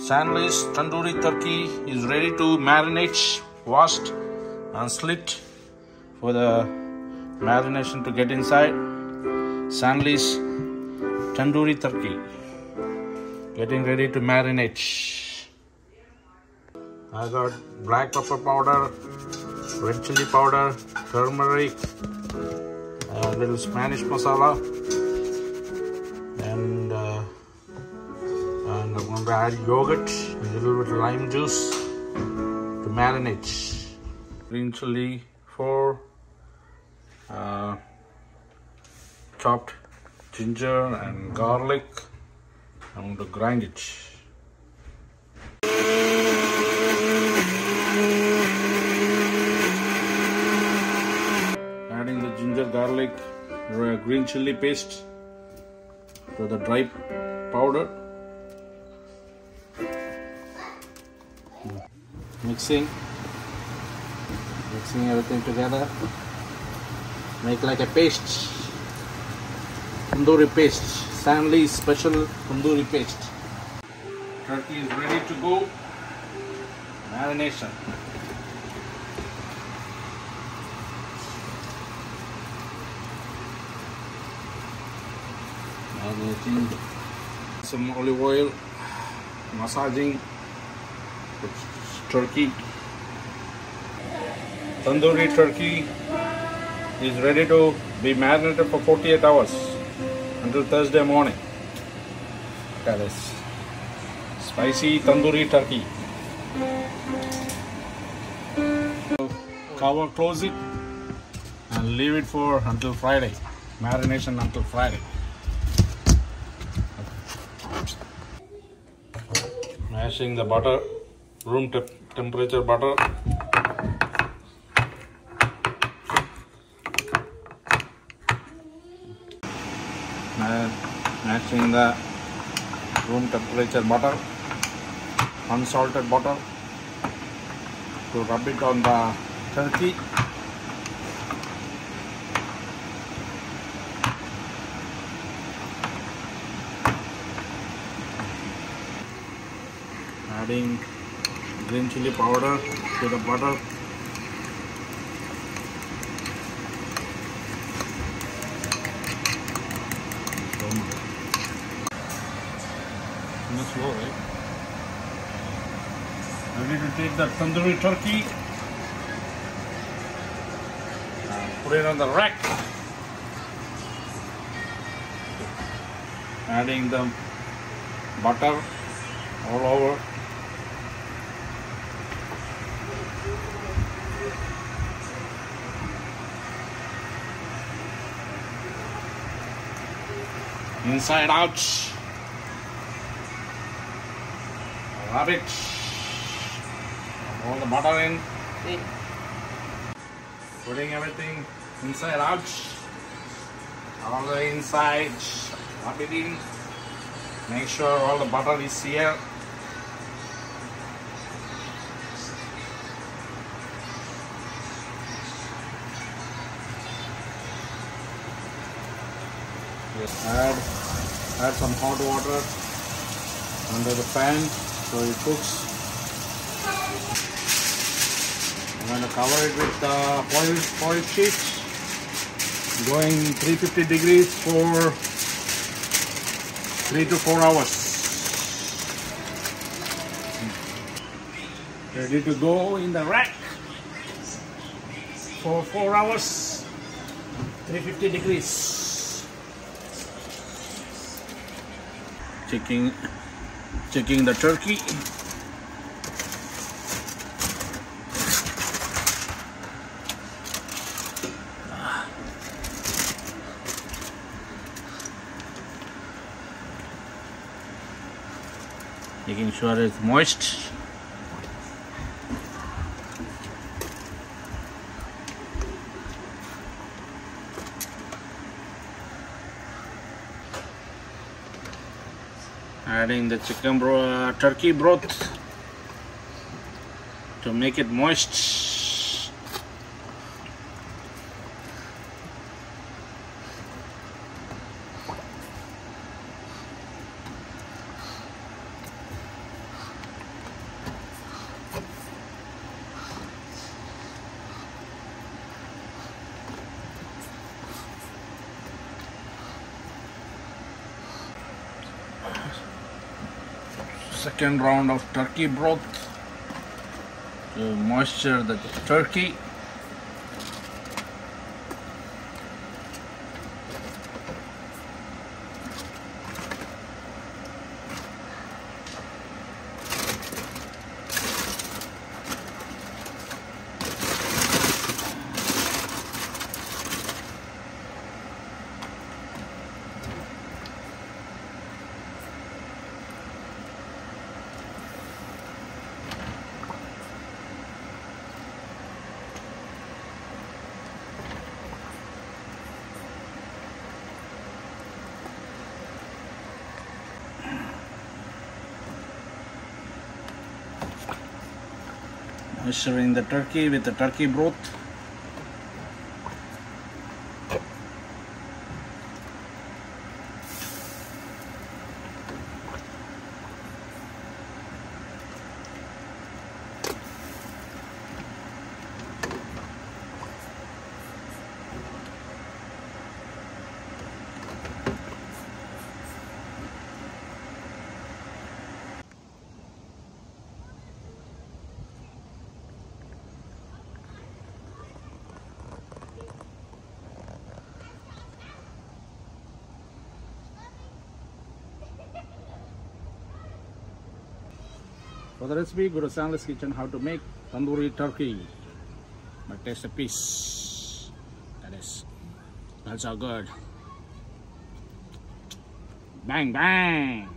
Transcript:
Sandwich tandoori turkey is ready to marinate, washed and slit for the marination to get inside. Sandwich tandoori turkey getting ready to marinate. I got black pepper powder, red chili powder, turmeric, a little Spanish masala, and I'm going to add yogurt and a little bit of lime juice to marinate. Green chili, 4 chopped ginger and garlic. I'm going to grind it. Adding the ginger, garlic, green chili paste to the dry powder. Mixing everything together. Make like a paste. Tandoori paste. Stanley's special tandoori paste. Turkey is ready to go. Marination. Marinating. Some olive oil. Massaging the turkey. Tandoori turkey is ready to be marinated for 48 hours until Thursday morning. Look at this. Spicy tandoori turkey. Cover, close it and leave it for until Friday. Marination until Friday. Mashing the butter, room temperature butter. Mashing the room temperature butter, unsalted butter, to rub it on the turkey. Adding green chili powder to the butter. Slow, right? Ready to take the tandoori turkey, put it on the rack. Adding the butter all over. Inside out. Rub it. All the butter in. Putting everything inside out. All the inside. Rub it in. Make sure all the butter is here. Just add some hot water under the pan so it cooks. I'm going to cover it with foil sheet, going 350 degrees for 3 to 4 hours. Ready to go in the rack for 4 hours, 350 degrees. Checking the turkey. Making sure it's moist. Adding the turkey broth to make it moist. Second round of turkey broth to moisture the turkey. Moisturing the turkey with the turkey broth. For the recipe, go to Sandy's Kitchen how to make tandoori turkey. But taste a piece. That's so good. Bang bang.